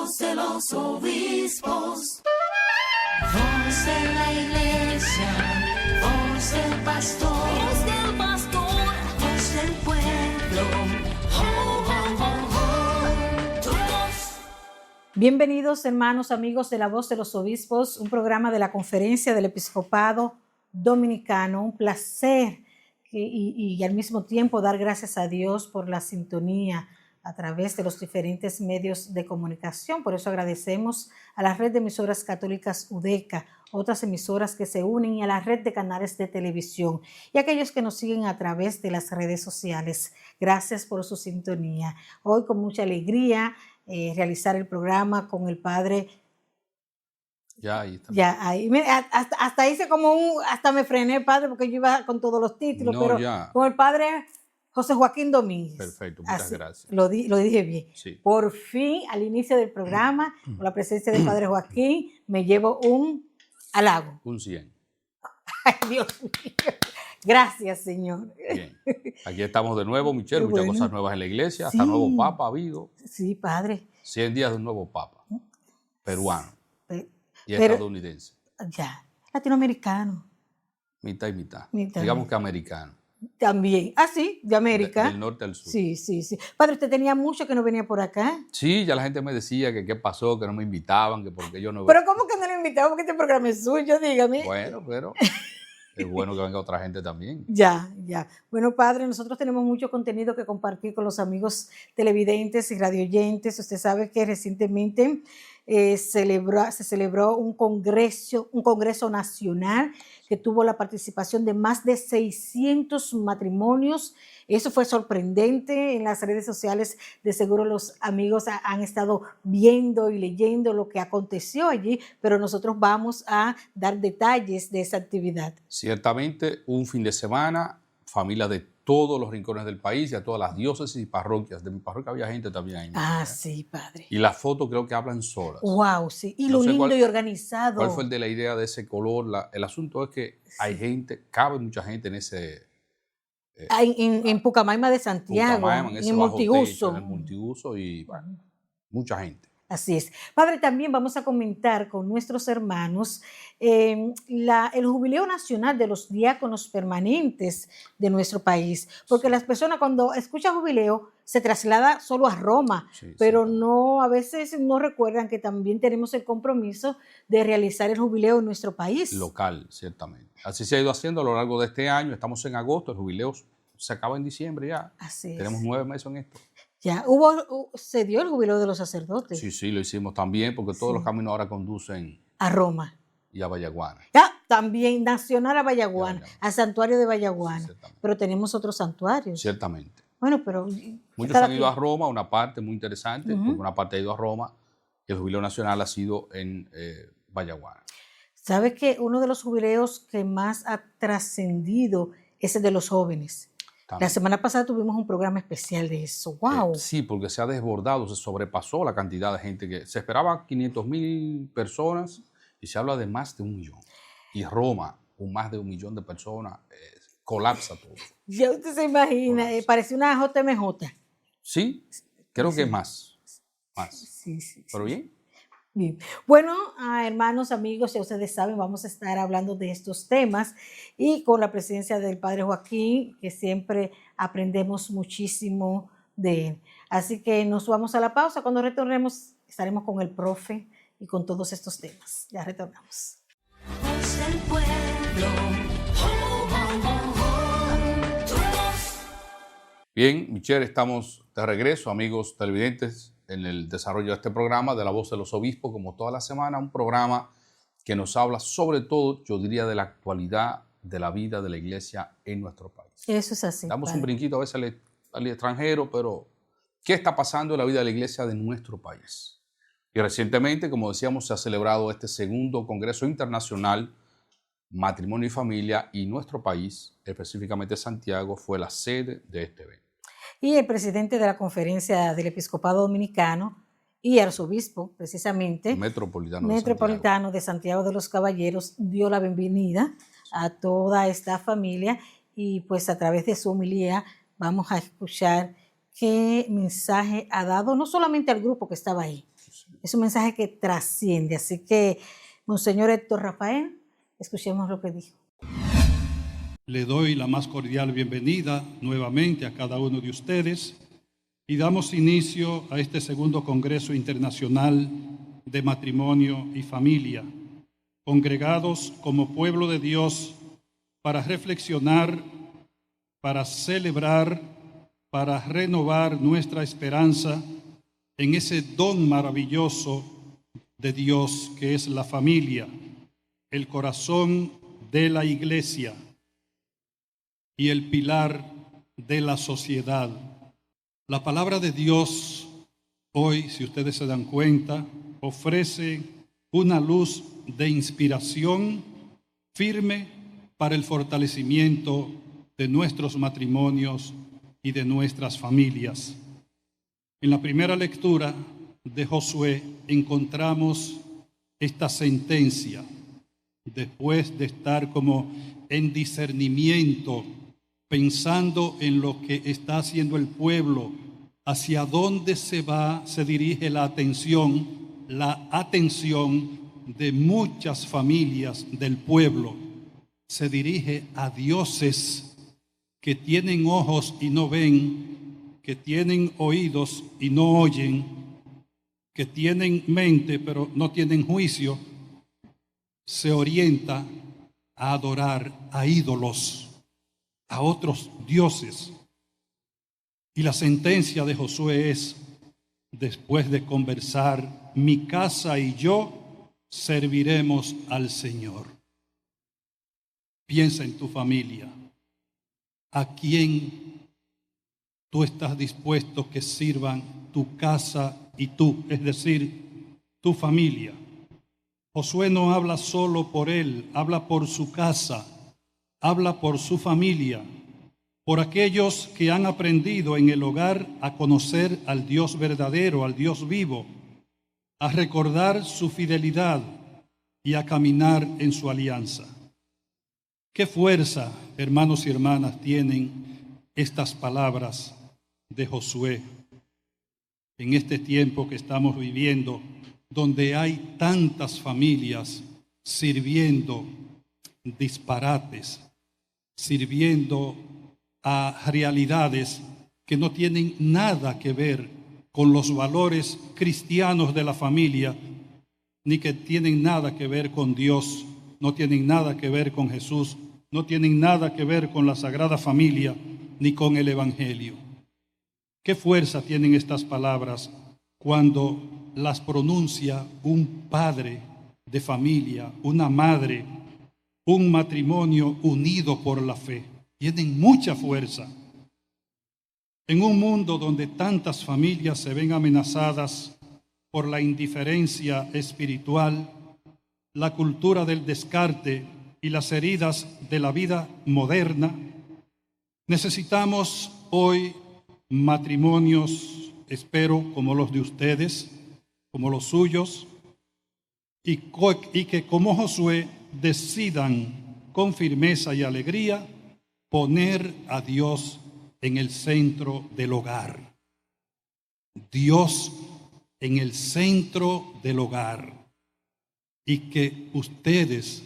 voz de los obispos. Voz de la iglesia, voz del pastor, voz del pueblo. Tu voz. Bienvenidos, hermanos, amigos de La Voz de los Obispos, un programa de la Conferencia del Episcopado Dominicano. Un placer y al mismo tiempo dar gracias a Dios por la sintonía a través de los diferentes medios de comunicación. Por eso agradecemos a la red de emisoras católicas UDECA, otras emisoras que se unen, y a la red de canales de televisión y a aquellos que nos siguen a través de las redes sociales. Gracias por su sintonía. Hoy con mucha alegría realizar el programa con el padre. Ya, ahí está. Ya, ahí, hasta hice hasta me frené, padre, porque yo iba con todos los títulos, No, pero ya. con el padre José Joaquín Domínguez. Perfecto, muchas Así, gracias. Lo dije bien. Sí. Por fin, al inicio del programa, con la presencia del padre Joaquín, me llevo un halago. Un 100. Ay, Dios mío. Gracias, Señor. Bien. Aquí estamos de nuevo, Michelle. Qué Muchas bueno. cosas nuevas en la iglesia. Sí. Hasta nuevo Papa ha habido. Sí, padre. 100 días de un nuevo Papa. Peruano y Pero- estadounidense. Ya, latinoamericano Mitad y mitad. Mitad. Digamos que americano. también. Ah, sí, de América. Del norte al sur. Sí, sí, sí. Padre, usted tenía mucho que no venía por acá. Sí, ya la gente me decía que qué pasó, que no me invitaban, que porque yo no... Pero ¿cómo que no le invitamos? Porque este programa es suyo, dígame. Bueno, pero es bueno que venga otra gente también. Ya. Bueno, padre, nosotros tenemos mucho contenido que compartir con los amigos televidentes y radioyentes. Usted sabe que recientemente se celebró un congreso nacional que tuvo la participación de más de 600 matrimonios. Eso fue sorprendente. En las redes sociales, de seguro los amigos han estado viendo y leyendo lo que aconteció allí, pero nosotros vamos a dar detalles de esa actividad. Ciertamente, un fin de semana, familias de todos los rincones del país y a todas las diócesis y parroquias. De mi parroquia había gente también ahí. Ah, sí, padre. Y las fotos creo que hablan solas. Wow, sí. Y No lo sé lindo cuál- y organizado. ¿Cuál fue el de la idea de ese color? El asunto es que hay gente, cabe mucha gente en ese En Pucamaima de Santiago, Pucamaima, en ese en bajo techo, multiuso. en el multiuso y bueno, mucha gente. Así es. Padre, también vamos a comentar con nuestros hermanos el jubileo nacional de los diáconos permanentes de nuestro país, porque las personas cuando escuchan jubileo se traslada solo a Roma, Sí, pero sí. no, a veces no recuerdan que también tenemos el compromiso de realizar el jubileo en nuestro país. Local, ciertamente. Así se ha ido haciendo a lo largo de este año. Estamos en agosto, el jubileo se acaba en diciembre ya. Así es. Tenemos 9 meses en esto. Ya, se dio el jubileo de los sacerdotes Sí, lo hicimos también porque todos Sí. los caminos ahora conducen a Roma. y a Vallaguana. Ya, también nacional a Vallaguana, Vallaguana. al santuario de Vallaguana. Sí, ciertamente. Pero tenemos otros santuarios. Ciertamente. Bueno, pero Muchos cada han ido a quien- Roma, una parte muy interesante, Ujú. porque una parte ha ido a Roma y el jubileo nacional ha sido en Vallaguana. ¿Sabe que uno de los jubileos que más ha trascendido es el de los jóvenes? La También. semana pasada tuvimos un programa especial de eso. ¡Wow! Sí, porque se ha desbordado, se sobrepasó la cantidad de gente que se esperaba 500,000 personas y se habla de más de 1 millón. Y Roma, con más de 1 millón de personas, colapsa todo. Ya usted se imagina, parecía una JMJ. Sí, creo que más. Sí, sí. Pero bien. Bien. Bueno, hermanos, amigos, ya ustedes saben, vamos a estar hablando de estos temas y con la presencia del Padre Joaquín, que siempre aprendemos muchísimo de él. Así que nos vamos a la pausa. Cuando retornemos, estaremos con el profe y con todos estos temas. Ya retornamos. Voz del pueblo. Tu voz. Bien, Michelle, estamos de regreso, amigos televidentes, en el desarrollo de este programa de La Voz de los Obispos, como toda la semana, un programa que nos habla sobre todo, yo diría, de la actualidad de la vida de la iglesia en nuestro país. Eso es así. Damos padre. un brinquito a veces al extranjero, pero ¿qué está pasando en la vida de la iglesia de nuestro país? Y recientemente, como decíamos, se ha celebrado este segundo Congreso Internacional Matrimonio y Familia, y nuestro país, específicamente Santiago, fue la sede de este evento. Y el presidente de la Conferencia del Episcopado Dominicano y arzobispo, precisamente, Metropolitano de Santiago de los Caballeros, dio la bienvenida a toda esta familia y pues a través de su homilía vamos a escuchar qué mensaje ha dado no solamente al grupo que estaba ahí, Es un mensaje que trasciende. Así que, Monseñor Héctor Rafael, escuchemos lo que dijo. Le doy la más cordial bienvenida nuevamente a cada uno de ustedes y damos inicio a este segundo Congreso Internacional de Matrimonio y Familia, congregados como pueblo de Dios para reflexionar, para celebrar, para renovar nuestra esperanza en ese don maravilloso de Dios que es la familia, el corazón de la iglesia y el pilar de la sociedad. La palabra de Dios hoy, si ustedes se dan cuenta, ofrece una luz de inspiración firme para el fortalecimiento de nuestros matrimonios y de nuestras familias. En la primera lectura de Josué encontramos esta sentencia, después de estar como en discernimiento, pensando en lo que está haciendo el pueblo, hacia dónde se dirige la atención de muchas familias del pueblo. Se dirige a dioses que tienen ojos y no ven, que tienen oídos y no oyen, que tienen mente pero no tienen juicio. Se orienta a adorar a ídolos, a otros dioses. Y la sentencia de Josué es, después de conversar, mi casa y yo serviremos al Señor. Piensa en tu familia. ¿A quién tú estás dispuesto que sirvan tu casa y tú, es decir, tu familia? Josué no habla solo por él, habla por su casa, habla por su familia, por aquellos que han aprendido en el hogar a conocer al Dios verdadero, al Dios vivo, a recordar su fidelidad y a caminar en su alianza. ¿Qué fuerza, hermanos y hermanas, tienen estas palabras de Josué en este tiempo que estamos viviendo, donde hay tantas familias sirviendo disparates, sirviendo a realidades que no tienen nada que ver con los valores cristianos de la familia, ni que tienen nada que ver con Dios, no tienen nada que ver con Jesús, no tienen nada que ver con la Sagrada Familia, ni con el Evangelio. ¿Qué fuerza tienen estas palabras cuando las pronuncia un padre de familia, una madre, un matrimonio unido por la fe? Tienen mucha fuerza. En un mundo donde tantas familias se ven amenazadas por la indiferencia espiritual, la cultura del descarte y las heridas de la vida moderna, necesitamos hoy matrimonios, espero, como los de ustedes, como los suyos, y que como Josué decidan con firmeza y alegría poner a Dios en el centro del hogar. Dios en el centro del hogar. Y que ustedes,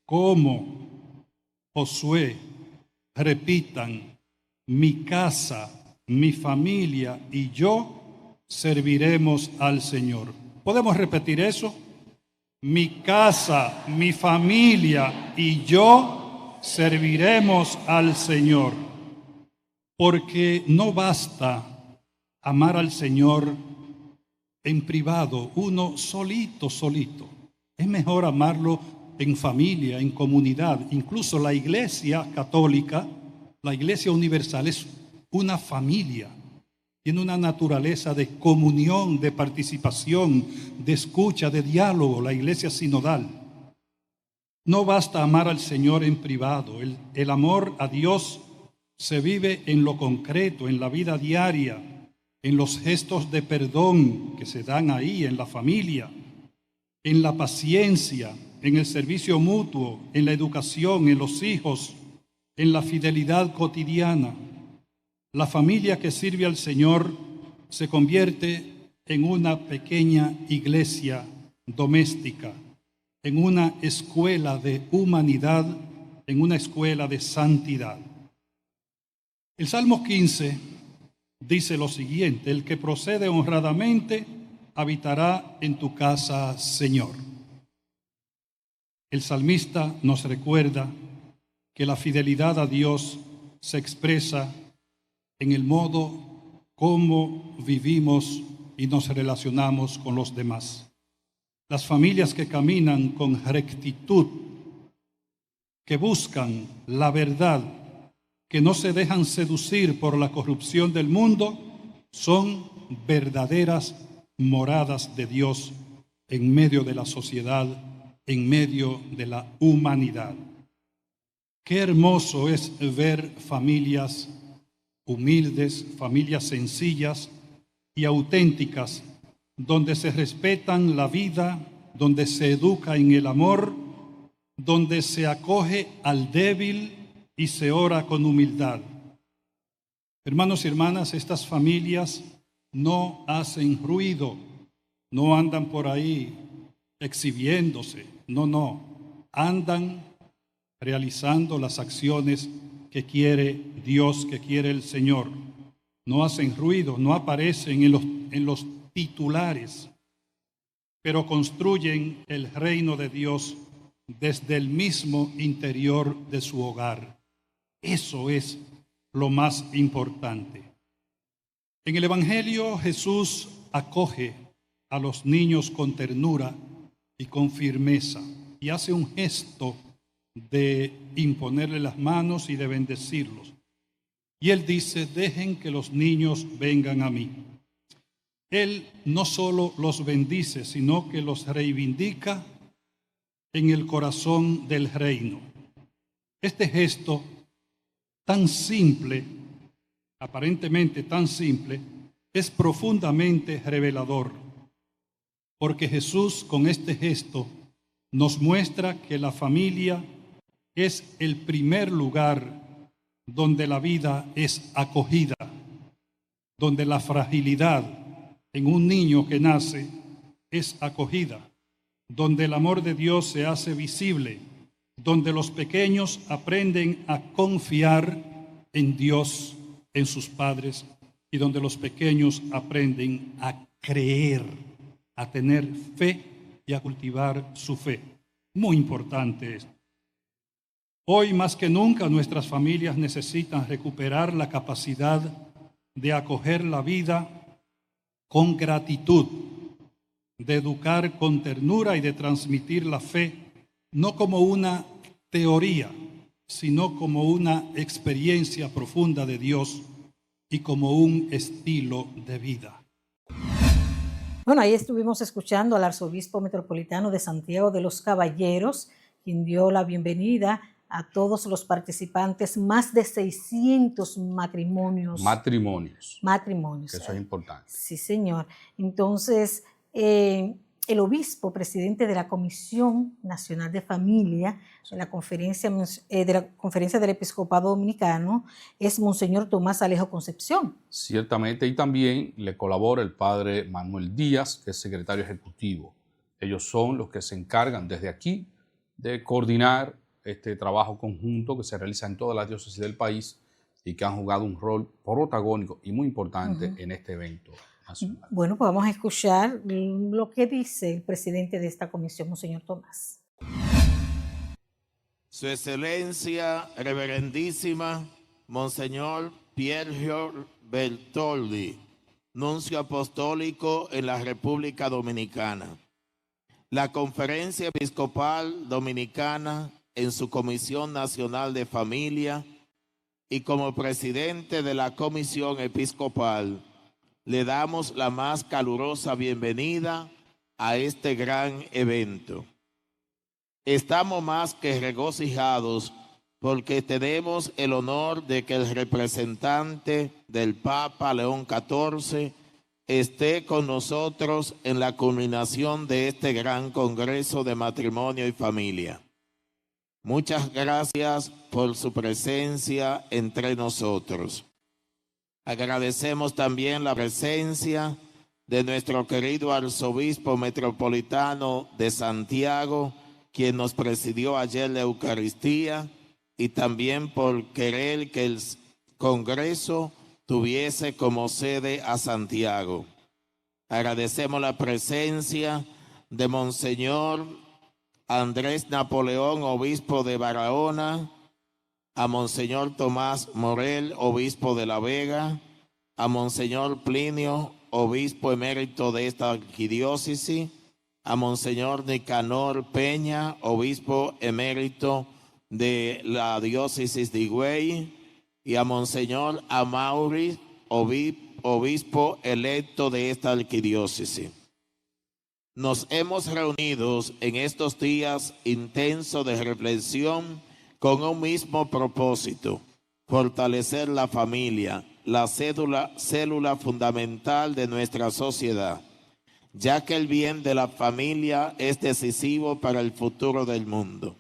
como Josué, repitan, mi casa, mi familia y yo serviremos al Señor. ¿Podemos repetir eso? Mi casa, mi familia y yo serviremos al Señor. Porque no basta amar al Señor en privado, uno solito. Es mejor amarlo en familia, en comunidad. Incluso la Iglesia católica, la Iglesia universal es una familia. Tiene una naturaleza de comunión, de participación, de escucha, de diálogo, la Iglesia sinodal. No basta amar al Señor en privado. El amor a Dios se vive en lo concreto, en la vida diaria, en los gestos de perdón que se dan ahí en la familia, en la paciencia, en el servicio mutuo, en la educación, en los hijos, en la fidelidad cotidiana. La familia que sirve al Señor se convierte en una pequeña iglesia doméstica, en una escuela de humanidad, en una escuela de santidad. El Salmo 15 dice lo siguiente: el que procede honradamente habitará en tu casa, Señor. El salmista nos recuerda que la fidelidad a Dios se expresa en el modo como vivimos y nos relacionamos con los demás. Las familias que caminan con rectitud, que buscan la verdad, que no se dejan seducir por la corrupción del mundo, son verdaderas moradas de Dios en medio de la sociedad, en medio de la humanidad. Qué hermoso es ver familias humildes, familias sencillas y auténticas, donde se respetan la vida, donde se educa en el amor, donde se acoge al débil y se ora con humildad. Hermanos y hermanas, estas familias no hacen ruido, no andan por ahí exhibiéndose, no, andan realizando las acciones que quiere Dios, que quiere el Señor. No hacen ruido, no aparecen en los titulares, pero construyen el reino de Dios desde el mismo interior de su hogar. Eso es lo más importante. En el Evangelio, Jesús acoge a los niños con ternura y con firmeza y hace un gesto de imponerle las manos y de bendecirlos. Y él dice: dejen que los niños vengan a mí. Él no solo los bendice, sino que los reivindica en el corazón del reino. Este gesto tan simple, aparentemente tan simple, es profundamente revelador, porque Jesús con este gesto nos muestra que la familia es el primer lugar donde la vida es acogida, donde la fragilidad en un niño que nace es acogida, donde el amor de Dios se hace visible, donde los pequeños aprenden a confiar en Dios, en sus padres, y donde los pequeños aprenden a creer, a tener fe y a cultivar su fe. Muy importante esto. Hoy más que nunca nuestras familias necesitan recuperar la capacidad de acoger la vida con gratitud, de educar con ternura y de transmitir la fe, no como una teoría, sino como una experiencia profunda de Dios y como un estilo de vida. Bueno, ahí estuvimos escuchando al arzobispo metropolitano de Santiago de los Caballeros, quien dio la bienvenida a todos los participantes, más de 600 matrimonios. Matrimonios. Matrimonios. Eso es importante. Sí, señor. Entonces, el obispo, presidente de la Comisión Nacional de Familia, de la Conferencia del Episcopado Dominicano, es Monseñor Tomás Alejo Concepción. Ciertamente, y también le colabora el padre Manuel Díaz, que es secretario ejecutivo. Ellos son los que se encargan desde aquí de coordinar este trabajo conjunto que se realiza en todas las diócesis del país y que han jugado un rol protagónico y muy importante en este evento nacional. Bueno, pues vamos a escuchar lo que dice el presidente de esta comisión, Monseñor Tomás. Su Excelencia Reverendísima Monseñor Piergio Bertoldi, Nuncio Apostólico en la República Dominicana. La Conferencia Episcopal Dominicana, en su Comisión Nacional de Familia y como presidente de la Comisión Episcopal, le damos la más calurosa bienvenida a este gran evento. Estamos más que regocijados porque tenemos el honor de que el representante del Papa León XIV esté con nosotros en la culminación de este gran Congreso de Matrimonio y Familia. Muchas gracias por su presencia entre nosotros. Agradecemos también la presencia de nuestro querido arzobispo metropolitano de Santiago, quien nos presidió ayer la Eucaristía, y también por querer que el Congreso tuviese como sede a Santiago. Agradecemos la presencia de Monseñor Andrés Napoleón, obispo de Barahona, a Monseñor Tomás Morel, obispo de La Vega, a Monseñor Plinio, obispo emérito de esta arquidiócesis, a Monseñor Nicanor Peña, obispo emérito de la diócesis de Higüey, y a Monseñor Amaury, obispo electo de esta arquidiócesis. Nos hemos reunido en estos días intensos de reflexión con un mismo propósito: fortalecer la familia, la célula fundamental de nuestra sociedad, ya que el bien de la familia es decisivo para el futuro del mundo.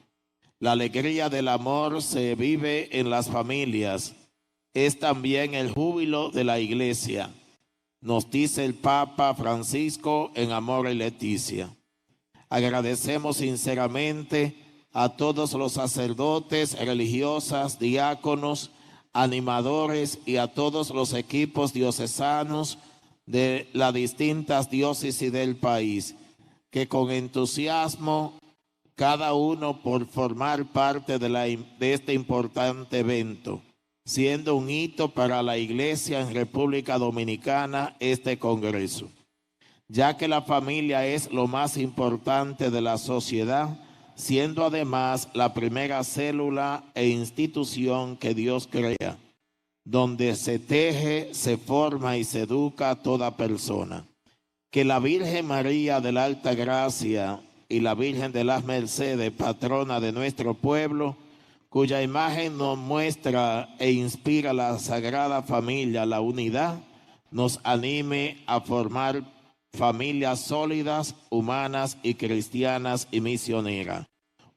La alegría del amor se vive en las familias. Es también el júbilo de la Iglesia, nos dice el Papa Francisco en Amor y Leticia. Agradecemos sinceramente a todos los sacerdotes, religiosas, diáconos, animadores y a todos los equipos diocesanos de las distintas diócesis del país, que con entusiasmo, cada uno por formar parte de este importante evento, siendo un hito para la Iglesia en República Dominicana este Congreso, ya que la familia es lo más importante de la sociedad, siendo además la primera célula e institución que Dios crea, donde se teje, se forma y se educa a toda persona. Que la Virgen María de la Alta Gracia y la Virgen de las Mercedes, patrona de nuestro pueblo, cuya imagen nos muestra e inspira la Sagrada Familia, la unidad, nos anime a formar familias sólidas, humanas y cristianas y misioneras.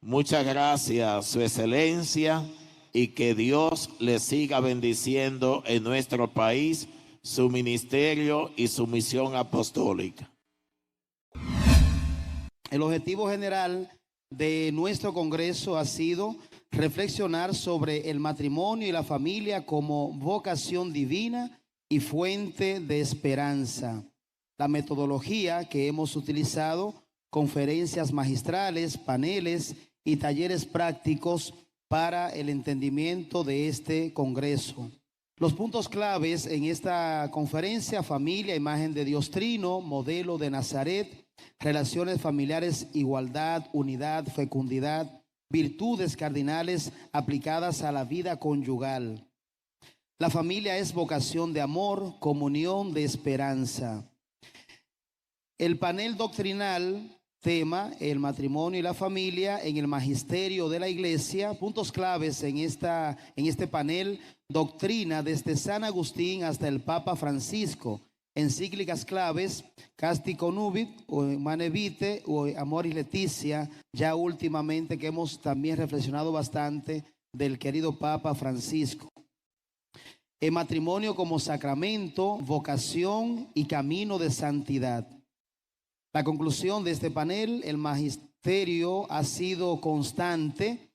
Muchas gracias, Su Excelencia, y que Dios le siga bendiciendo en nuestro país, su ministerio y su misión apostólica. El objetivo general de nuestro Congreso ha sido reflexionar sobre el matrimonio y la familia como vocación divina y fuente de esperanza. La metodología que hemos utilizado, conferencias magistrales, paneles y talleres prácticos para el entendimiento de este Congreso. Los puntos claves en esta conferencia: familia, imagen de Dios Trino, modelo de Nazaret, relaciones familiares, igualdad, unidad, fecundidad, virtudes cardinales aplicadas a la vida conyugal. La familia es vocación de amor, comunión de esperanza. El panel doctrinal, tema el matrimonio y la familia en el magisterio de la Iglesia. Puntos claves en este panel: doctrina desde San Agustín hasta el Papa Francisco. Encíclicas claves: Casti Conuvit, o Humane Vitae, o Amoris Laetitia, ya últimamente que hemos también reflexionado bastante del querido Papa Francisco. El matrimonio como sacramento, vocación y camino de santidad. La conclusión de este panel: el magisterio ha sido constante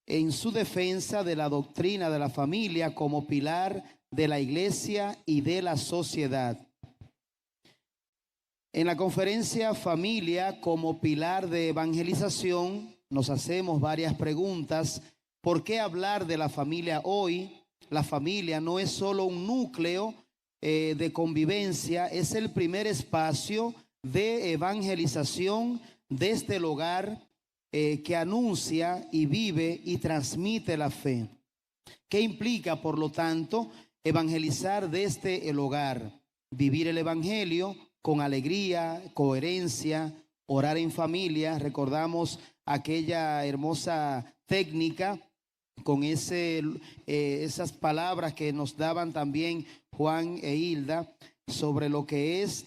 en su defensa de la doctrina de la familia como pilar de la Iglesia y de la sociedad. En la conferencia Familia como pilar de evangelización, nos hacemos varias preguntas. ¿Por qué hablar de la familia hoy? La familia no es solo un núcleo de convivencia, es el primer espacio de evangelización desde el hogar que anuncia y vive y transmite la fe. ¿Qué implica, por lo tanto, evangelizar desde el hogar? Vivir el evangelio con alegría, coherencia, orar en familia. Recordamos aquella hermosa técnica con esas palabras que nos daban también Juan e Hilda sobre lo que es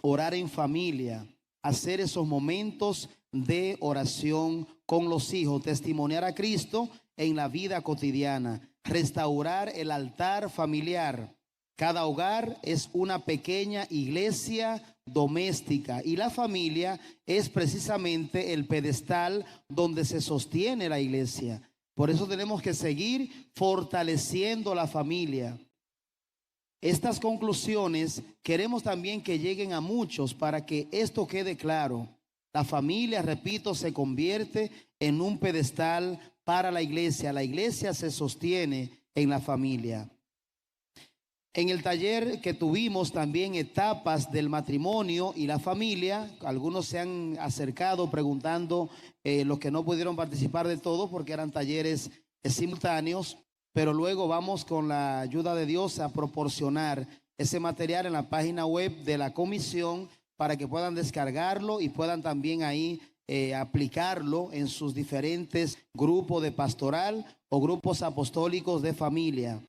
orar en familia, hacer esos momentos de oración con los hijos, testimoniar a Cristo en la vida cotidiana, restaurar el altar familiar. Cada hogar es una pequeña iglesia doméstica, y la familia es precisamente el pedestal donde se sostiene la iglesia. Por eso tenemos que seguir fortaleciendo la familia. Estas conclusiones queremos también que lleguen a muchos para que esto quede claro. La familia, repito, se convierte en un pedestal para la iglesia. La iglesia se sostiene en la familia. En el taller que tuvimos también etapas del matrimonio y la familia, algunos se han acercado preguntando, los que no pudieron participar de todo porque eran talleres simultáneos, pero luego vamos con la ayuda de Dios a proporcionar ese material en la página web de la comisión para que puedan descargarlo y puedan también ahí aplicarlo en sus diferentes grupos de pastoral o grupos apostólicos de familia.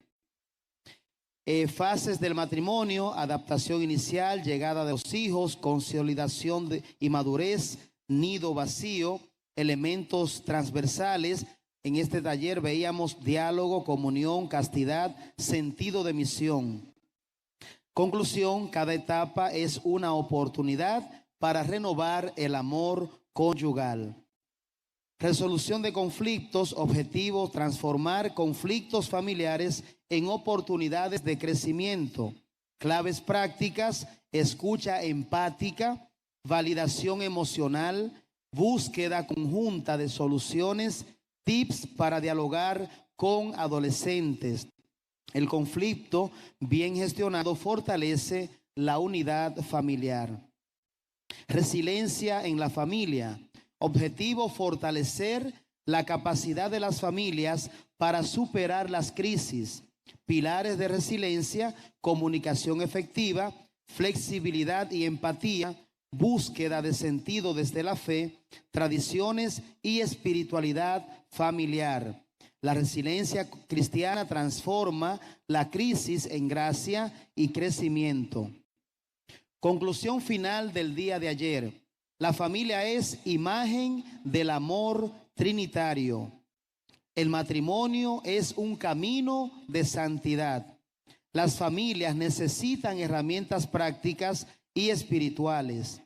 Fases del matrimonio: adaptación inicial, llegada de los hijos, consolidación y madurez, nido vacío, elementos transversales. En este taller veíamos diálogo, comunión, castidad, sentido de misión. Conclusión: cada etapa es una oportunidad para renovar el amor conyugal. Resolución de conflictos: objetivo, transformar conflictos familiares en oportunidades de crecimiento. Claves prácticas: escucha empática, validación emocional, búsqueda conjunta de soluciones, tips para dialogar con adolescentes. El conflicto bien gestionado fortalece la unidad familiar. Resiliencia en la familia. Objetivo: fortalecer la capacidad de las familias para superar las crisis. Pilares de resiliencia: comunicación efectiva, flexibilidad y empatía, búsqueda de sentido desde la fe, tradiciones y espiritualidad familiar. La resiliencia cristiana transforma la crisis en gracia y crecimiento. Conclusión final del día de ayer: la familia es imagen del amor trinitario. El matrimonio es un camino de santidad. Las familias necesitan herramientas prácticas y espirituales.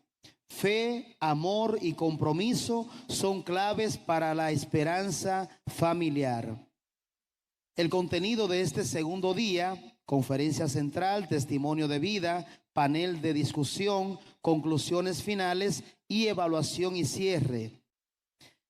Fe, amor y compromiso son claves para la esperanza familiar. El contenido de este segundo día: conferencia central, testimonio de vida, panel de discusión, conclusiones finales y evaluación y cierre.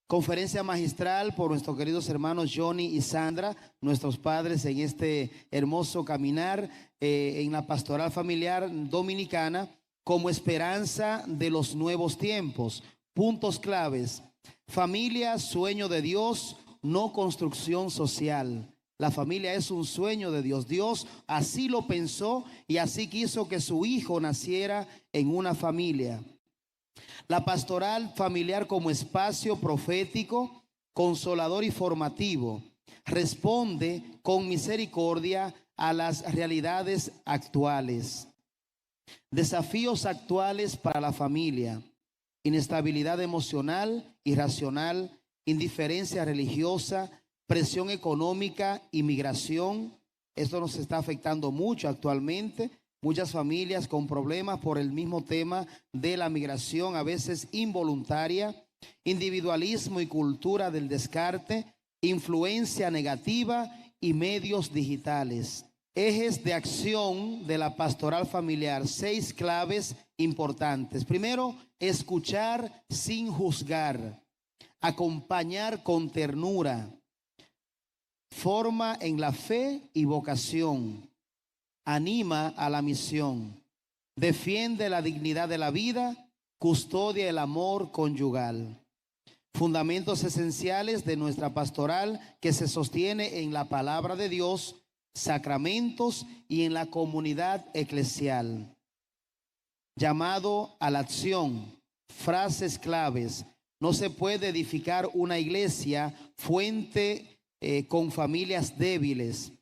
Conferencia magistral por nuestros queridos hermanos Johnny y Sandra, nuestros padres en este hermoso caminar en la pastoral familiar dominicana, como esperanza de los nuevos tiempos. Puntos claves: familia, sueño de Dios, no construcción social. La familia es un sueño de Dios. Dios así lo pensó y así quiso que su hijo naciera en una familia. La pastoral familiar como espacio profético, consolador y formativo. Responde con misericordia a las realidades actuales. Desafíos actuales para la familia: inestabilidad emocional, irracional, indiferencia religiosa, presión económica, inmigración. Esto nos está afectando mucho actualmente. Muchas familias con problemas por el mismo tema de la migración, a veces involuntaria. Individualismo y cultura del descarte, influencia negativa y medios digitales. Ejes de acción de la pastoral familiar: 6 claves importantes. Primero, escuchar sin juzgar, acompañar con ternura, forma en la fe y vocación, anima a la misión, defiende la dignidad de la vida, custodia el amor conyugal. Fundamentos esenciales de nuestra pastoral que se sostiene en la palabra de Dios, sacramentos y en la comunidad eclesial. Llamado a la acción, frases claves: no se puede edificar una iglesia fuente con familias débiles.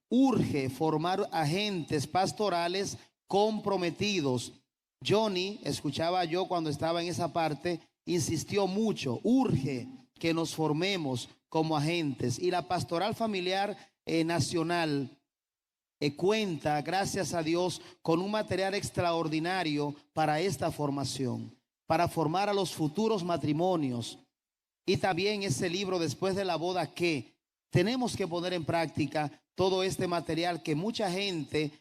Urge formar agentes pastorales comprometidos. Johnny, escuchaba yo cuando estaba en esa parte, insistió mucho: urge que nos formemos como agentes. Y la pastoral familiar nacional cuenta, gracias a Dios, con un material extraordinario para esta formación, para formar a los futuros matrimonios. Y también ese libro, Después de la boda, que tenemos que poner en práctica todo este material que mucha gente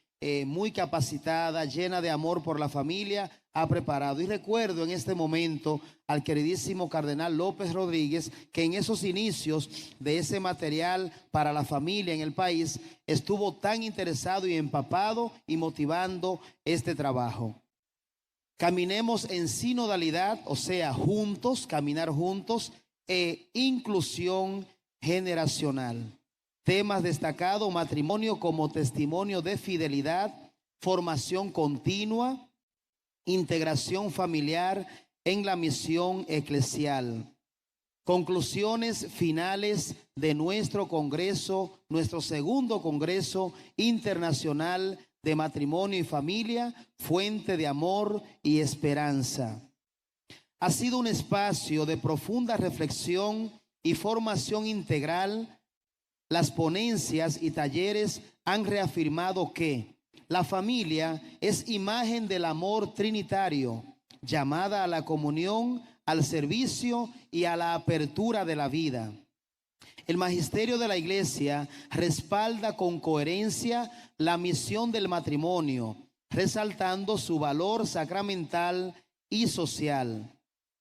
muy capacitada, llena de amor por la familia, ha preparado. Y recuerdo en este momento al queridísimo Cardenal López Rodríguez, que en esos inicios de ese material para la familia en el país estuvo tan interesado y empapado y motivando este trabajo. Caminemos en sinodalidad, o sea, juntos, caminar juntos, e inclusión generacional. Temas destacados: matrimonio como testimonio de fidelidad, formación continua, integración familiar en la misión eclesial. Conclusiones finales de nuestro congreso, nuestro segundo congreso internacional de matrimonio y familia, fuente de amor y esperanza. Ha sido un espacio de profunda reflexión y formación integral. Las ponencias y talleres han reafirmado que la familia es imagen del amor trinitario, llamada a la comunión, al servicio y a la apertura de la vida. El magisterio de la Iglesia respalda con coherencia la misión del matrimonio, resaltando su valor sacramental y social.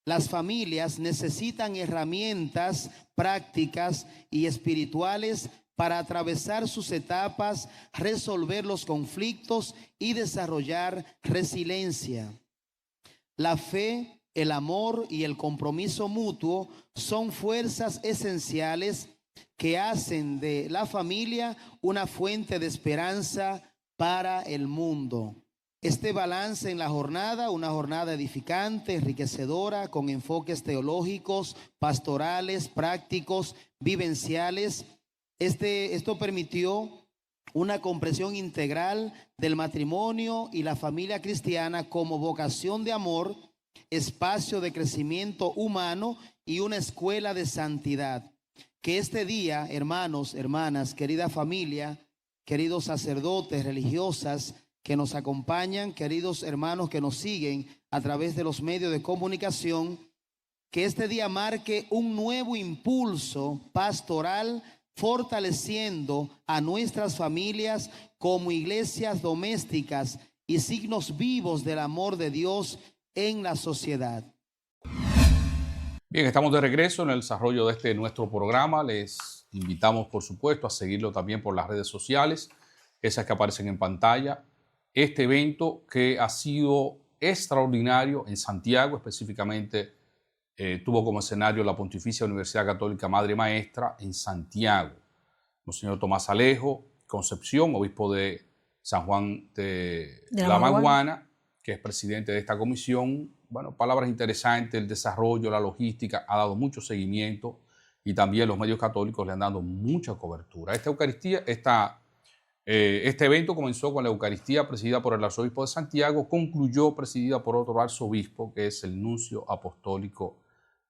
Las familias necesitan herramientas prácticas y espirituales para atravesar sus etapas, resolver los conflictos y desarrollar resiliencia. La fe, el amor y el compromiso mutuo son fuerzas esenciales que hacen de la familia una fuente de esperanza para el mundo. Este balance en la jornada, una jornada edificante, enriquecedora, con enfoques teológicos, pastorales, prácticos, vivenciales. Esto permitió una comprensión integral del matrimonio y la familia cristiana como vocación de amor, espacio de crecimiento humano y una escuela de santidad. Que este día, hermanos, hermanas, querida familia, queridos sacerdotes, religiosas que nos acompañan, queridos hermanos que nos siguen a través de los medios de comunicación, que este día marque un nuevo impulso pastoral, fortaleciendo a nuestras familias como iglesias domésticas y signos vivos del amor de Dios en la sociedad. Bien, estamos de regreso en el desarrollo de este nuestro programa. Les invitamos, por supuesto, a seguirlo también por las redes sociales, esas que aparecen en pantalla. Este evento que ha sido extraordinario en Santiago, específicamente tuvo como escenario la Pontificia Universidad Católica Madre Maestra en Santiago. Monseñor Tomás Alejo Concepción, obispo de San Juan de la Maguana, que es presidente de esta comisión. Bueno, palabras interesantes, el desarrollo, la logística, ha dado mucho seguimiento y también los medios católicos le han dado mucha cobertura. Este evento comenzó con la Eucaristía presidida por el arzobispo de Santiago, concluyó presidida por otro arzobispo, que es el nuncio apostólico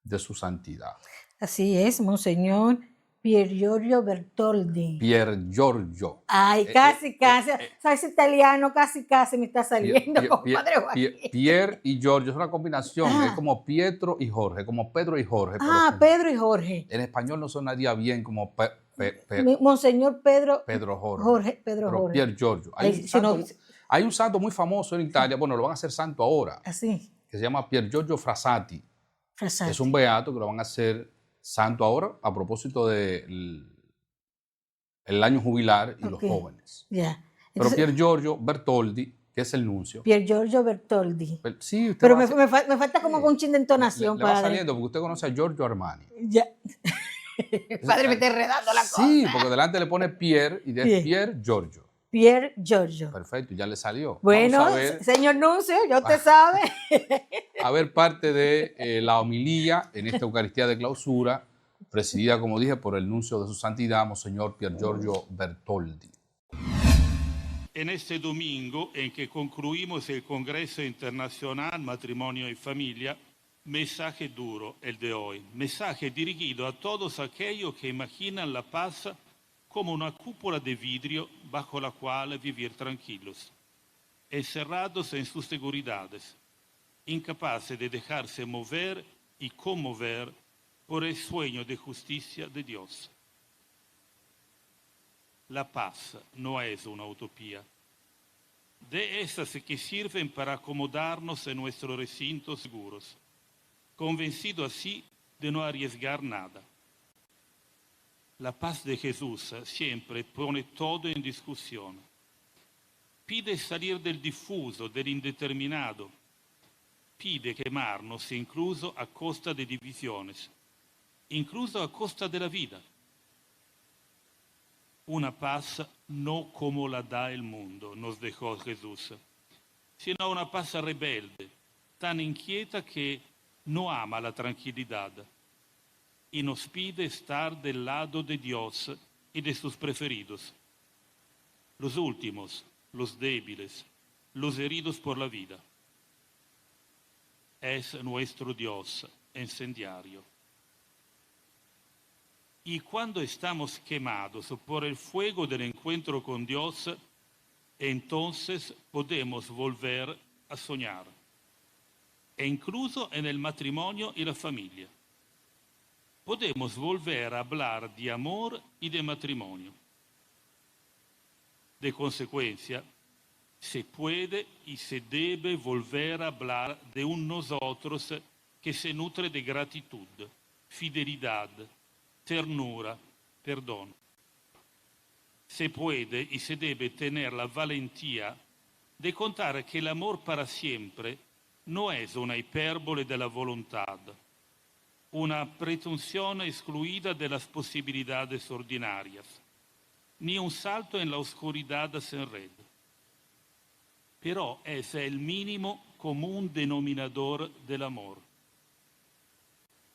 de su santidad. Así es, Monseñor Pier Giorgio Bertoldi. Pier Giorgio. Ay, casi. ¿Sabes italiano? Casi me está saliendo, compadre Joaquín. Pierre y Giorgio es una combinación, es como Pietro y Jorge, como Pedro y Jorge. Pedro y Jorge. En español no sonaría bien como Monseñor Pedro Jorge. Pedro Jorge. Pier Giorgio. Hay un santo muy famoso en Italia, bueno, lo van a hacer santo ahora, así, que se llama Pier Giorgio Frassati. Es un beato que lo van a hacer santo ahora a propósito del año jubilar y los jóvenes. Yeah. Pero Pier Giorgio Bertoldi, que es el nuncio. Pier Giorgio Bertoldi. Sí, usted pero me falta como un chin de entonación. Le va saliendo porque usted conoce a Giorgio Armani. Ya. Padre, me está enredando la cosa. Sí, porque delante le pone Pier y de Pier Giorgio. Pier Giorgio. Perfecto, ya le salió. Bueno, señor nuncio, ya usted sabe. A ver parte de la homilía en esta Eucaristía de clausura, presidida, como dije, por el nuncio de su santidad, Monseñor Pier Giorgio Bertoldi. En este domingo en que concluimos el Congreso Internacional Matrimonio y Familia, mensaje duro el de hoy, mensaje dirigido a todos aquellos que imaginan la paz como una cúpula de vidrio bajo la cual vivir tranquilos, encerrados en sus seguridades, incapaces de dejarse mover y conmover por el sueño de justicia de Dios. La paz no es una utopía. De esas que sirven para acomodarnos en nuestros recintos seguros, convencido así de no arriesgar nada. La paz de Jesús siempre pone todo en discusión. Pide salir del difuso, del indeterminado. Pide quemarnos incluso a costa de divisiones, incluso a costa de la vida. Una paz no como la da el mundo, nos dejó Jesús, sino una paz rebelde, tan inquieta que no ama la tranquilidad y nos pide estar del lado de Dios y de sus preferidos, los últimos, los débiles, los heridos por la vida. Es nuestro Dios incendiario. Y cuando estamos quemados por el fuego del encuentro con Dios, entonces podemos volver a soñar, e incluso en el matrimonio y la familia. Podemos volver a hablar de amor y de matrimonio. De consecuencia, se puede y se debe volver a hablar de un nosotros que se nutre de gratitud, fidelidad, ternura, perdón. Se puede y se debe tener la valentía de contar que el amor para siempre no es una hipérbole de la voluntad, una presunción excluida de las posibilidades ordinarias, ni un salto en la oscuridad sin red. Pero es el mínimo común denominador del amor.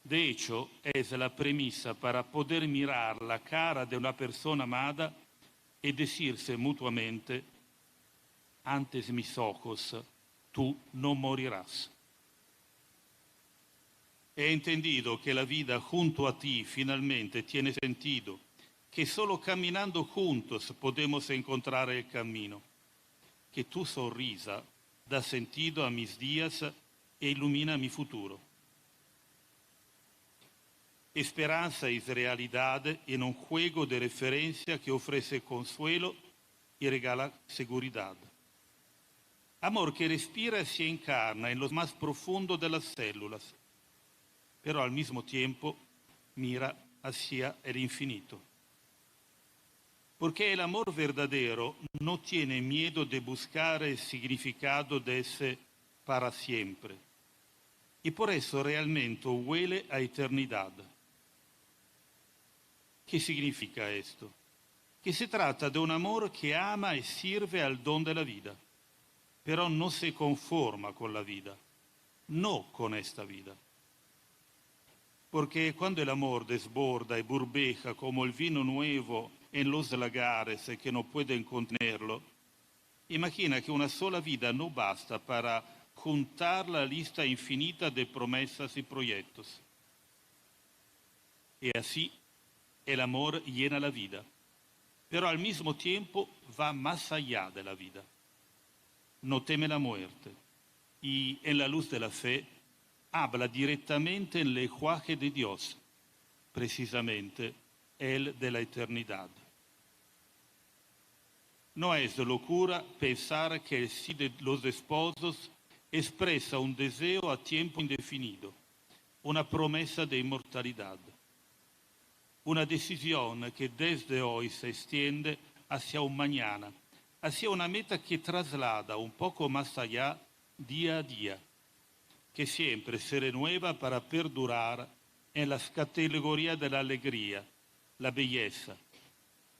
De hecho, es la premisa para poder mirar la cara de una persona amada y decirse mutuamente: antes mis ojos, tú no morirás. He entendido que la vida junto a ti finalmente tiene sentido, que solo caminando juntos podemos encontrar el camino, que tu sonrisa da sentido a mis días e ilumina mi futuro. Esperanza es realidad en un juego de referencia que ofrece consuelo y regala seguridad. Amor que respira y se encarna en lo más profundo de las células, pero al mismo tiempo mira hacia el infinito. Porque el amor verdadero no tiene miedo de buscar el significado de ese para siempre. Y por eso realmente huele a eternidad. ¿Qué significa esto? Que se trata de un amor que ama y sirve al don de la vida, pero no se conforma con la vida, no con esta vida. Porque cuando el amor desborda y burbeja como el vino nuevo en los lagares que no pueden contenerlo, imagina que una sola vida no basta para juntar la lista infinita de promesas y proyectos. Y así el amor llena la vida, pero al mismo tiempo va más allá de la vida. No teme la muerte y en la luz de la fe habla directamente en el lenguaje de Dios, precisamente el de la eternidad. No es locura pensar que el sí de los esposos expresa un deseo a tiempo indefinido, una promesa de inmortalidad, una decisión que desde hoy se extiende hacia un mañana, hacia una meta que traslada un poco más allá día a día, que siempre se renueva para perdurar en las categorías de la alegría, la belleza,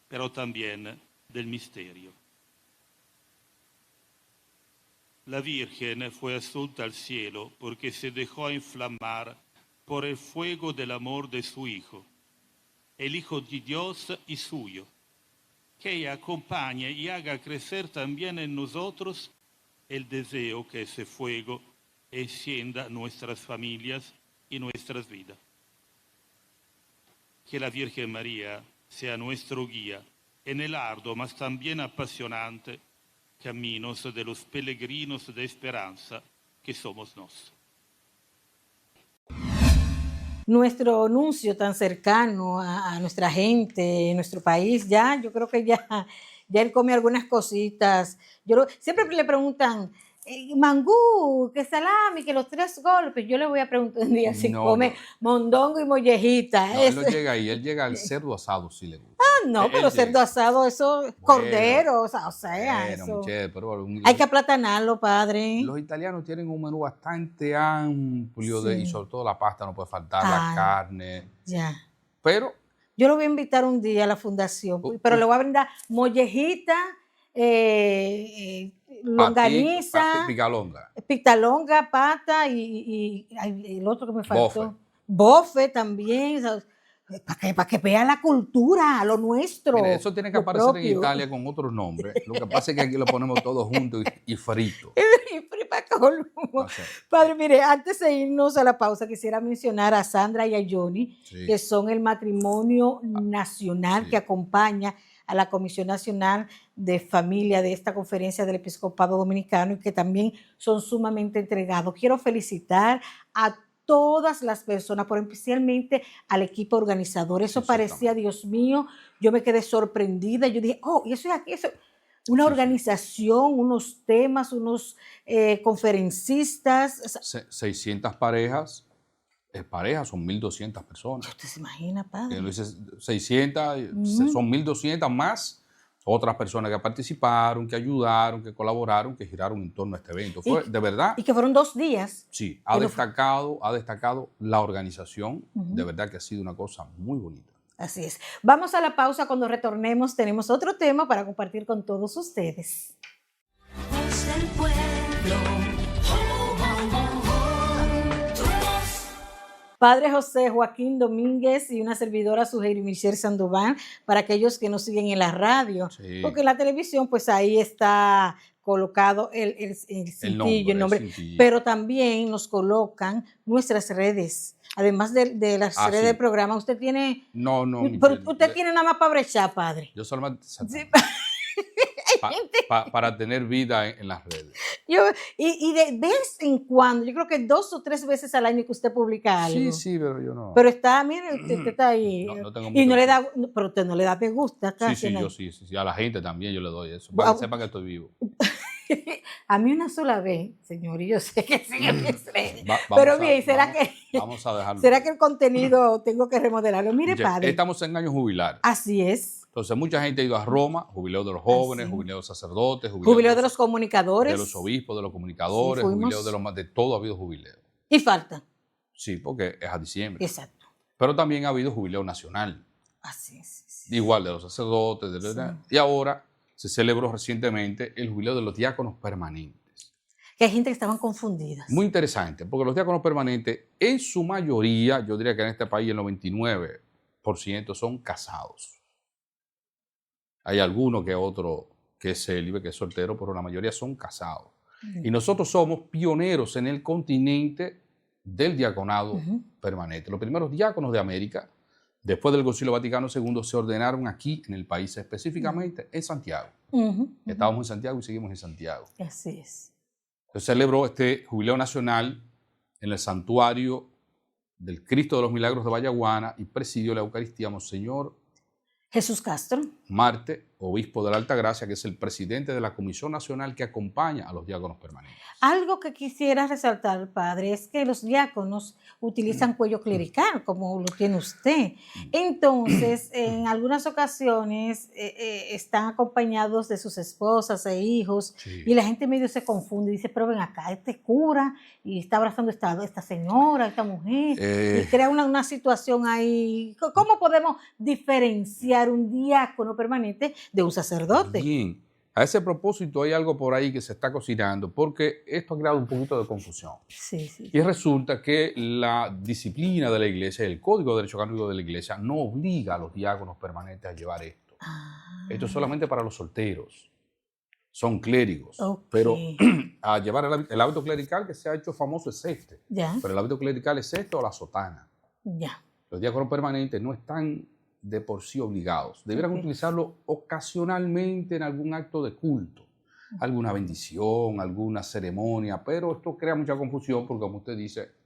pero también del misterio. La Virgen fue asunta al cielo porque se dejó inflamar por el fuego del amor de su Hijo, el Hijo de Dios y suyo, que ella acompañe y haga crecer también en nosotros el deseo que ese fuego encienda nuestras familias y nuestras vidas. Que la Virgen María sea nuestro guía en el arduo, mas también apasionante caminos de los peregrinos de esperanza que somos nosotros. Nuestro nuncio tan cercano a nuestra gente, en nuestro país, ya, yo creo que ya él come algunas cositas. Siempre le preguntan, mangú, que salami, que los 3 golpes. Yo le voy a preguntar un día si No, come mondongo y mollejita. No, él no llega ahí, él llega al cerdo asado si le gusta. No, Él pero llega. cerdo asado, eso, cordero, o sea, Bueno, eso. Michelle, pero Hay que aplatanarlo, padre. los italianos tienen un menú bastante amplio Sí. y sobre todo la pasta no puede faltar, la Ah. carne. Ya. Pero Yo lo voy a invitar un día a la fundación, pero le voy a brindar mollejita, longaniza, picalonga. pitalonga, pata y ay, el otro que me faltó. Bofe. Bofe también, para que vea la cultura, lo nuestro. Mire, eso tiene que lo aparecer en propio. Italia con otros nombres. Lo que pasa es que aquí lo ponemos todos juntos y frito. Y pa' colmo. O sea, Padre, mire, antes de irnos a la pausa, quisiera mencionar a Sandra y a Johnny, Sí. que son el matrimonio nacional sí. que acompaña a la Comisión Nacional de Familia de esta Conferencia del Episcopado Dominicano y que también son sumamente entregados. Quiero felicitar a todas las personas, pero especialmente al equipo organizador. Eso parecía, Dios mío, yo me quedé sorprendida. Yo dije, oh, y eso es aquí, eso. Una organización, unos temas, unos conferencistas. 600 parejas. Parejas son 1.200 personas. ¿Usted se imagina, padre? Lo dice 600, son 1.200 más otras personas que participaron, que ayudaron, que colaboraron, que giraron en torno a este evento. Fue, de verdad, Y que fueron 2 días. sí, ha destacado la organización. De verdad que ha sido una cosa muy bonita. Así es. Vamos a la pausa. Cuando retornemos tenemos otro tema para compartir con todos ustedes. Voz del pueblo. Oh, oh, oh, oh. Tu voz. Padre José Joaquín Domínguez y una servidora, Suheiri Michelle Sandoval, para aquellos que nos siguen en la radio. Sí. Porque en la televisión, pues ahí está colocado el cintillo, el nombre. cintillo. Pero también nos colocan nuestras redes. Además de las redes sí. del programa, usted tiene... No, Pero Michelle, usted tiene nada más para brechar, padre. Yo solamente Sí. para tener vida en las redes. Y de vez en cuando, yo creo que 2 o 3 veces al año que usted publica algo. Sí, sí, pero yo no. Pero está, mire, usted está ahí. No tengo y mucho no le da, pero usted no le da me gusta. Sí, casi, ¿no? yo sí. A la gente también yo le doy eso. Para que sepan que estoy vivo. A mí una sola vez, señor, y yo sé que sí en mis redes. Vamos Pero a- bien, Vamos a dejarlo. ¿será que el contenido tengo que remodelarlo? Mire, Ya, padre, estamos en año jubilar. así es. Entonces, mucha gente ha ido a Roma, jubileo de los jóvenes, sí. jubileo de sacerdotes, Jubileo de los comunicadores. de los obispos, de los comunicadores, Sí, fuimos. jubileo de los más, de todo ha habido jubileo. Y falta. Sí, porque es a diciembre. Exacto. Pero también ha habido jubileo nacional, Así es. Sí. igual de los sacerdotes, y ahora se celebró recientemente el jubileo de los diáconos permanentes. Que hay gente que estaban confundidas. Muy interesante, porque los diáconos permanentes, en su mayoría, yo diría que en este país el 99% son casados. Hay alguno que otro que es célibe, que es soltero, pero la mayoría son casados. Y nosotros somos pioneros en el continente del diaconado permanente. Los primeros diáconos de América, después del Concilio Vaticano II, se ordenaron aquí en el país, específicamente en Santiago. Estábamos en Santiago y seguimos en Santiago. Así es. Se celebró este jubileo nacional en el santuario del Cristo de los Milagros de Vallaguana y presidió la Eucaristía Monseñor Jesús Castro. Marte, obispo de la Altagracia, que es el presidente de la Comisión Nacional que acompaña a los diáconos permanentes. Algo que quisiera resaltar, padre, es que los diáconos utilizan cuello clerical, como lo tiene usted. Entonces, en algunas ocasiones están acompañados de sus esposas e hijos, Sí. y la gente medio se confunde y dice, pero ven acá, este cura y está abrazando esta señora, esta mujer, y crea una situación ahí. ¿Cómo podemos diferenciar un diácono permanente de un sacerdote? Bien, a ese propósito hay algo por ahí que se está cocinando, porque esto ha creado un poquito de confusión. Sí, sí. Y resulta que la disciplina de la Iglesia, el Código de Derecho Canónico de la Iglesia, no obliga a los diáconos permanentes a llevar esto. Esto es solamente para los solteros. Son clérigos. Ok. Pero a llevar el hábito clerical que se ha hecho famoso es este. Ya, Pero el hábito clerical es este o la sotana. ya. Los diáconos permanentes no están de por sí obligados. Debieran Ok. utilizarlo ocasionalmente en algún acto de culto, alguna bendición, alguna ceremonia, pero esto crea mucha confusión porque, como usted dice,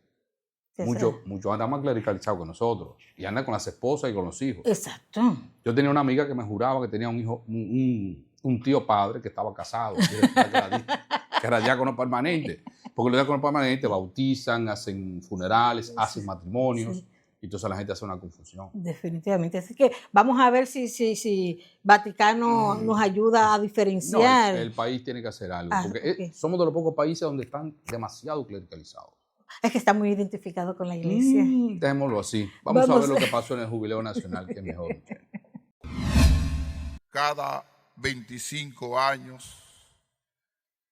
Sí, muchos andan más clericalizados que nosotros y andan con las esposas y con los hijos. Exacto. Yo tenía una amiga que me juraba que tenía un hijo, un tío padre que estaba casado, que era diácono permanente, porque los diáconos permanentes bautizan, hacen funerales, hacen matrimonios, Sí. y entonces la gente hace una confusión. Definitivamente. Así que vamos a ver si Vaticano nos ayuda a No, diferenciar. el país tiene que hacer algo, Ah, porque ok. somos de los pocos países donde están demasiado clericalizados. Es que está muy identificado con la iglesia. Dejémoslo así. Vamos a Vamos. ver lo que pasó en el Jubileo Nacional, que es mejor. Cada 25 años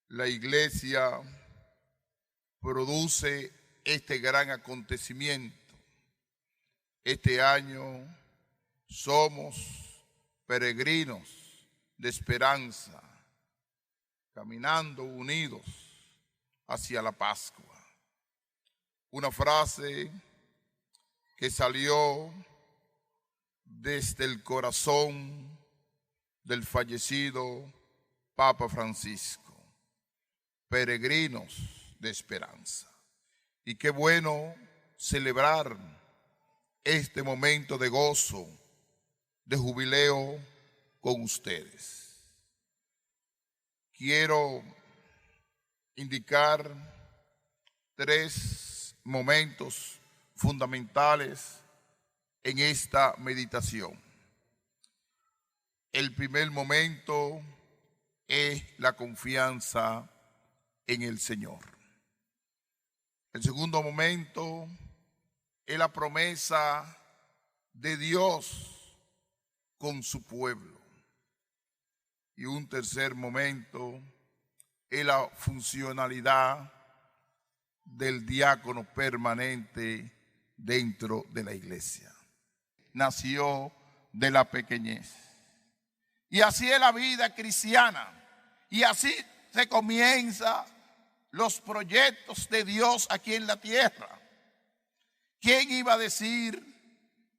la iglesia produce este gran acontecimiento. Este año somos peregrinos de esperanza, caminando unidos hacia la Pascua. Una frase que salió desde el corazón del fallecido Papa Francisco, peregrinos de esperanza. Y qué bueno celebrar este momento de gozo, de jubileo con ustedes. Quiero indicar 3 momentos fundamentales en esta meditación. El primer momento es la confianza en el Señor. El segundo momento es la promesa de Dios con su pueblo. Y un tercer momento es la funcionalidad del diácono permanente dentro de la iglesia. Nació de la pequeñez. Y así es la vida cristiana. Y así se comienzan los proyectos de Dios aquí en la tierra. ¿Quién iba a decir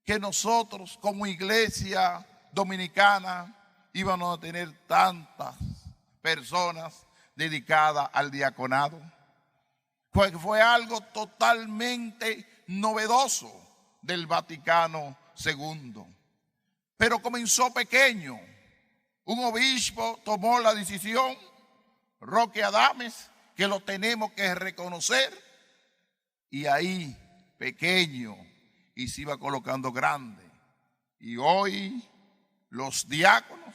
que nosotros como iglesia dominicana íbamos a tener tantas personas dedicadas al diaconado? Pues fue algo totalmente novedoso del Vaticano II. Pero comenzó pequeño. Un obispo tomó la decisión, Roque Adames, que lo tenemos que reconocer, y ahí, pequeño, y se iba colocando grande. Y hoy los diáconos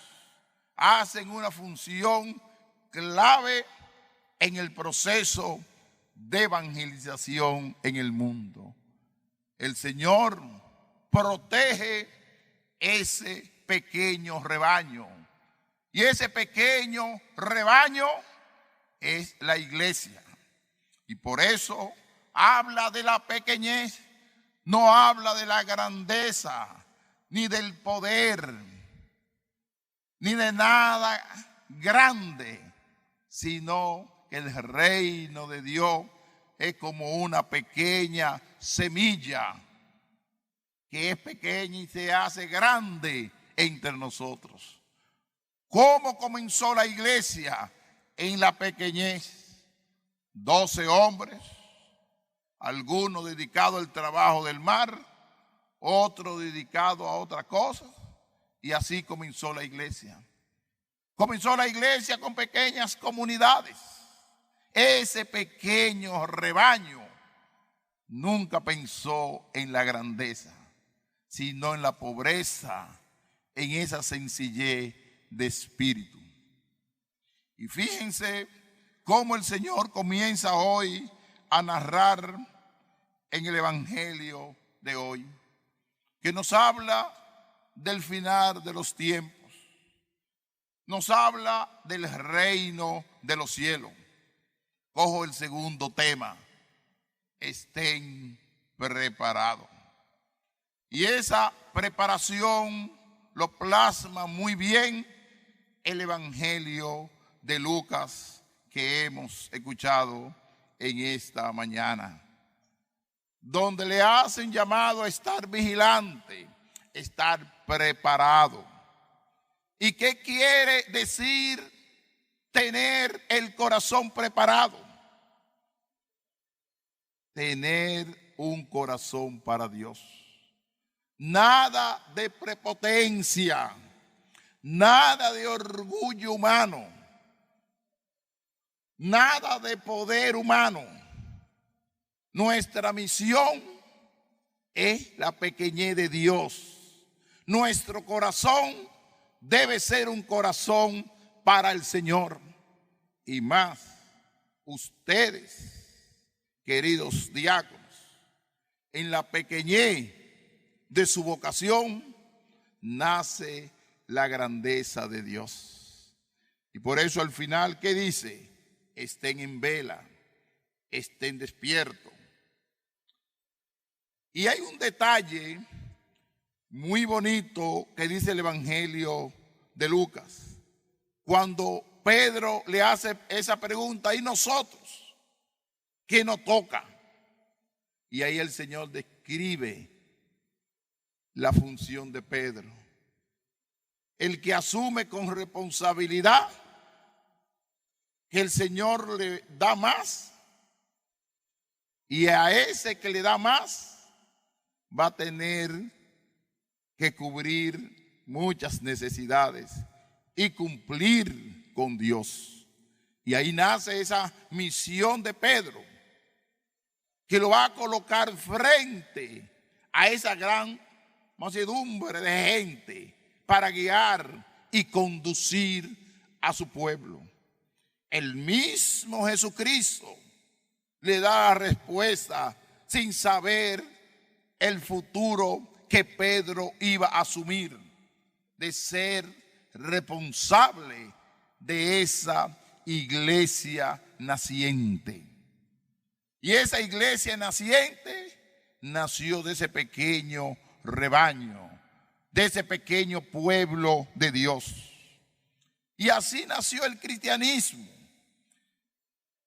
hacen una función clave en el proceso de evangelización en el mundo. El Señor protege ese pequeño rebaño. Y ese pequeño rebaño es la iglesia. Y por eso habla de la pequeñez, no habla de la grandeza, ni del poder, ni de nada grande, sino que el reino de Dios es como una pequeña semilla que es pequeña y se hace grande entre nosotros. ¿Cómo comenzó la iglesia? En la pequeñez. 12 hombres, algunos dedicados al trabajo del mar, otros dedicados a otra cosa, y así comenzó la iglesia. Comenzó la iglesia con pequeñas comunidades. Ese pequeño rebaño nunca pensó en la grandeza, sino en la pobreza, en esa sencillez de espíritu. Y fíjense cómo el Señor comienza hoy a narrar en el Evangelio de hoy, que nos habla del final de los tiempos, nos habla del reino de los cielos. Cojo el segundo tema: estén preparados. Y esa preparación lo plasma muy bien el Evangelio de Lucas que hemos escuchado en esta mañana, donde le hacen llamado a estar vigilante, estar preparado. ¿Y qué quiere decir tener el corazón preparado? Tener un corazón para Dios. Nada de prepotencia, nada de orgullo humano, nada de poder humano. Nuestra misión es la pequeñez de Dios. Nuestro corazón debe ser un corazón para el Señor. Y más, ustedes, queridos diáconos, en la pequeñez de su vocación nace la grandeza de Dios. Y por eso al final, ¿qué dice? Estén en vela, estén despiertos. Y hay un detalle muy bonito que dice el Evangelio de Lucas. Cuando Pedro le hace esa pregunta, ¿y nosotros? ¿Qué nos toca? Y ahí el Señor describe la función de Pedro. El que asume con responsabilidad que el Señor le da más, y a ese que le da más va a tener que cubrir muchas necesidades y cumplir con Dios. Y ahí nace esa misión de Pedro, que lo va a colocar frente a esa gran muchedumbre de gente para guiar y conducir a su pueblo. El mismo Jesucristo le da la respuesta sin saber el futuro que Pedro iba a asumir, de ser responsable de esa iglesia naciente. Y esa iglesia naciente nació de ese pequeño rebaño, de ese pequeño pueblo de Dios. Y así nació el cristianismo.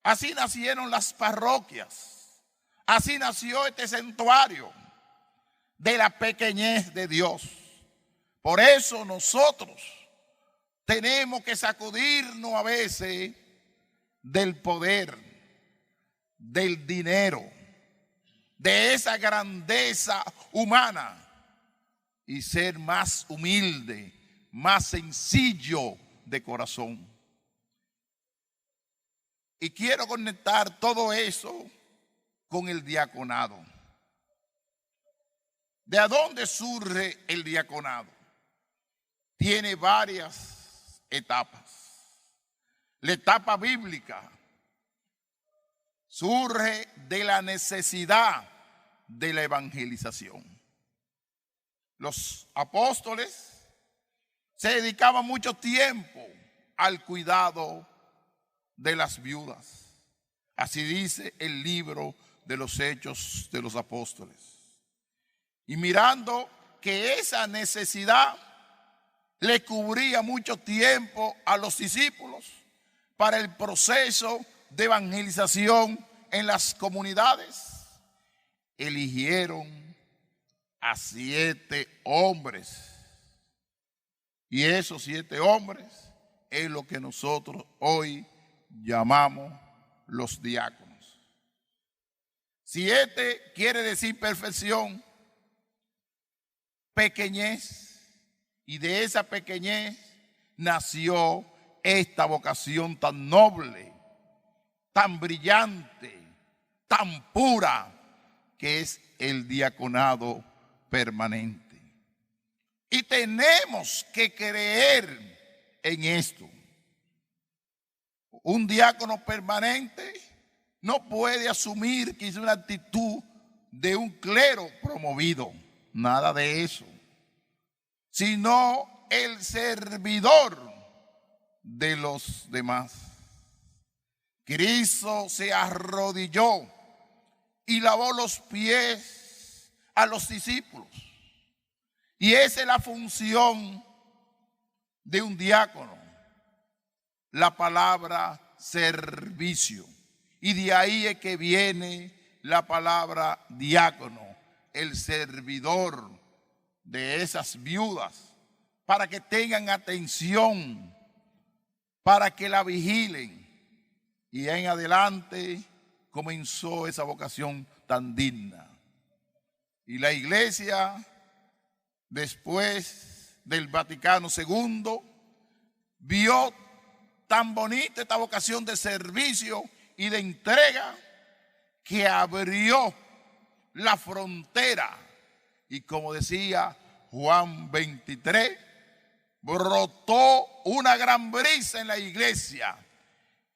Así nacieron las parroquias. Así nació este santuario, de la pequeñez de Dios. Por eso nosotros tenemos que sacudirnos a veces del poder, del dinero, de esa grandeza humana, y ser más humilde, más sencillo de corazón. Y quiero conectar todo eso con el diaconado. ¿De dónde surge el diaconado? Tiene varias etapas. La etapa bíblica surge de la necesidad de la evangelización. Los apóstoles se dedicaban mucho tiempo al cuidado de las viudas. Así dice el libro de los Hechos de los Apóstoles. Y mirando que esa necesidad le cubría mucho tiempo a los discípulos para el proceso de evangelización en las comunidades, eligieron a 7 hombres. Y esos 7 hombres es lo que nosotros hoy llamamos los diáconos. 7 quiere decir perfección, pequeñez, y de esa pequeñez nació esta vocación tan noble, tan brillante, tan pura, que es el diaconado permanente. Y tenemos que creer en esto. Un diácono permanente no puede asumir que es una actitud de un clero promovido, nada de eso, sino el servidor de los demás. Cristo se arrodilló y lavó los pies a los discípulos. Y esa es la función de un diácono, la palabra servicio. Y de ahí es que viene la palabra diácono, el servidor de esas viudas para que tengan atención, para que la vigilen. Y en adelante comenzó esa vocación tan digna. Y la iglesia, después del Vaticano II, vio tan bonita esta vocación de servicio y de entrega que abrió la frontera. Y como decía Juan 23, brotó una gran brisa en la iglesia.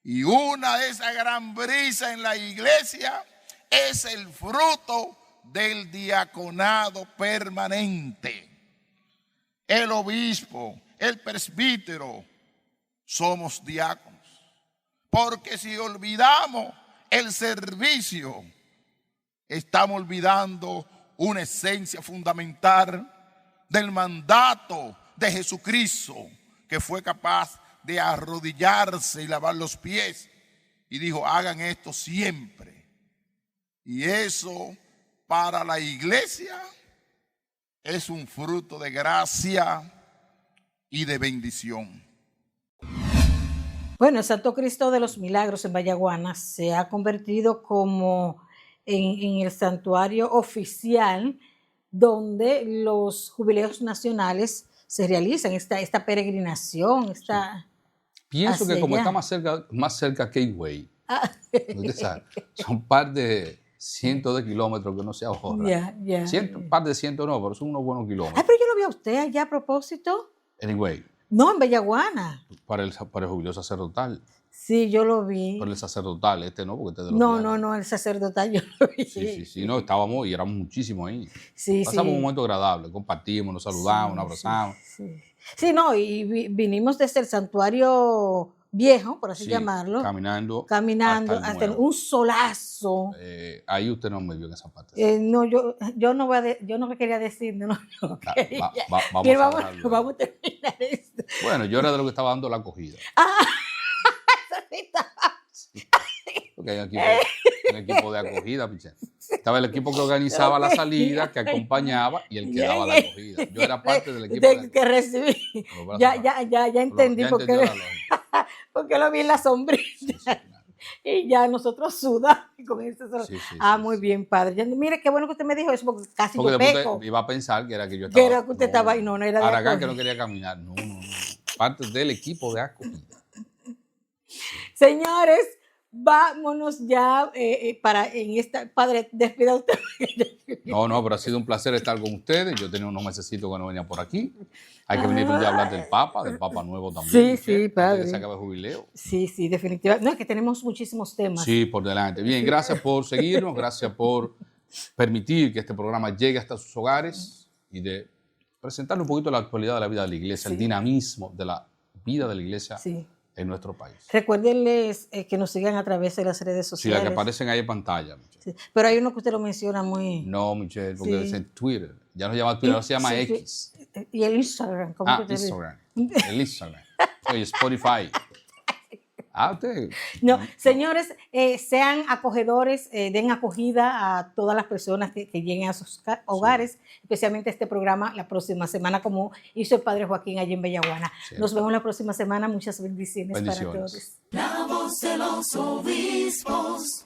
Y una de esas gran brisas en la iglesia es el fruto del diaconado permanente. El obispo, el presbítero, somos diáconos. Porque si olvidamos el servicio, estamos olvidando una esencia fundamental del mandato de Jesucristo, que fue capaz de arrodillarse y lavar los pies. Y dijo, hagan esto siempre. Y eso para la iglesia es un fruto de gracia y de bendición. Bueno, el Santo Cristo de los Milagros en Vallaguana se ha convertido como en el santuario oficial donde los jubileos nacionales se realizan, esta peregrinación, Pienso que hacia como allá. está más cerca que Higüey, usted sabe, son un par de cientos de kilómetros que no se ahorra. Ya. Un par de cientos no, pero son unos buenos Ay, kilómetros. pero yo lo vi a usted allá a propósito. En Higüey, No, en Vallaguana. para el jubileo sacerdotal. Sí, yo lo vi. Para el sacerdotal, no, porque este es de los No, diáconos. el sacerdotal yo lo vi. Sí, no, estábamos y éramos muchísimos ahí. Sí, Pasamos sí. un momento agradable, compartimos, nos saludamos, nos abrazamos. Sí, no, y vinimos desde el santuario viejo, por así Sí, llamarlo, caminando hasta nuevo. un solazo. Ahí usted no me vio en esa parte. No, yo no me quería decir, no quería. Vamos Bien, a dejarlo. vamos a terminar esto. Bueno, yo era de lo que estaba dando la acogida. Porque hay un equipo de acogida, Pichén. Estaba el equipo que organizaba la salida, que acompañaba y el que daba la acogida. Yo era parte del equipo que recibí. Ya entendí Ya por entendió qué, la lógica. porque lo vi en la sombrilla. Sí, claro. Y ya nosotros sudamos con eso. Sí, Muy bien, padre. Mire, qué bueno que usted me dijo eso, porque casi Porque yo después peco. iba a pensar que era que yo Que estaba. era que usted estaba ahí, no era de Aragán acogida. que no quería caminar. No. Parte del equipo de acogida. Señores, vámonos ya Padre, despida usted. No, pero ha sido un placer estar con ustedes. Yo tenía unos mesecitos que no venía por aquí. Hay que venir un día a hablar del Papa Nuevo también. Sí, padre. Antes que se acabe el jubileo. Sí, definitivamente. No, es que tenemos muchísimos temas. Sí, por delante. Bien, gracias por seguirnos, gracias por permitir que este programa llegue hasta sus hogares y de presentarle un poquito la actualidad de la vida de la iglesia, el dinamismo de la vida de la iglesia en nuestro país. Recuérdenles que nos sigan a través de las redes Sí, sociales. las que aparecen ahí en pantalla. Sí, pero hay uno que usted lo menciona muy... No, Michelle, porque Sí. es en Twitter. Ya no se llama Twitter, ahora se llama Sí, X. Y el Instagram. ¿cómo que usted dice? Instagram. El Instagram. Oye, Spotify. Usted. No, señores, sean acogedores, den acogida a todas las personas que lleguen a sus hogares, especialmente este programa la próxima semana, como hizo el Padre Joaquín allí en Vallaguana. Sí. Nos vemos la próxima semana. Muchas bendiciones para Bendiciones. todos. La voz de los obispos.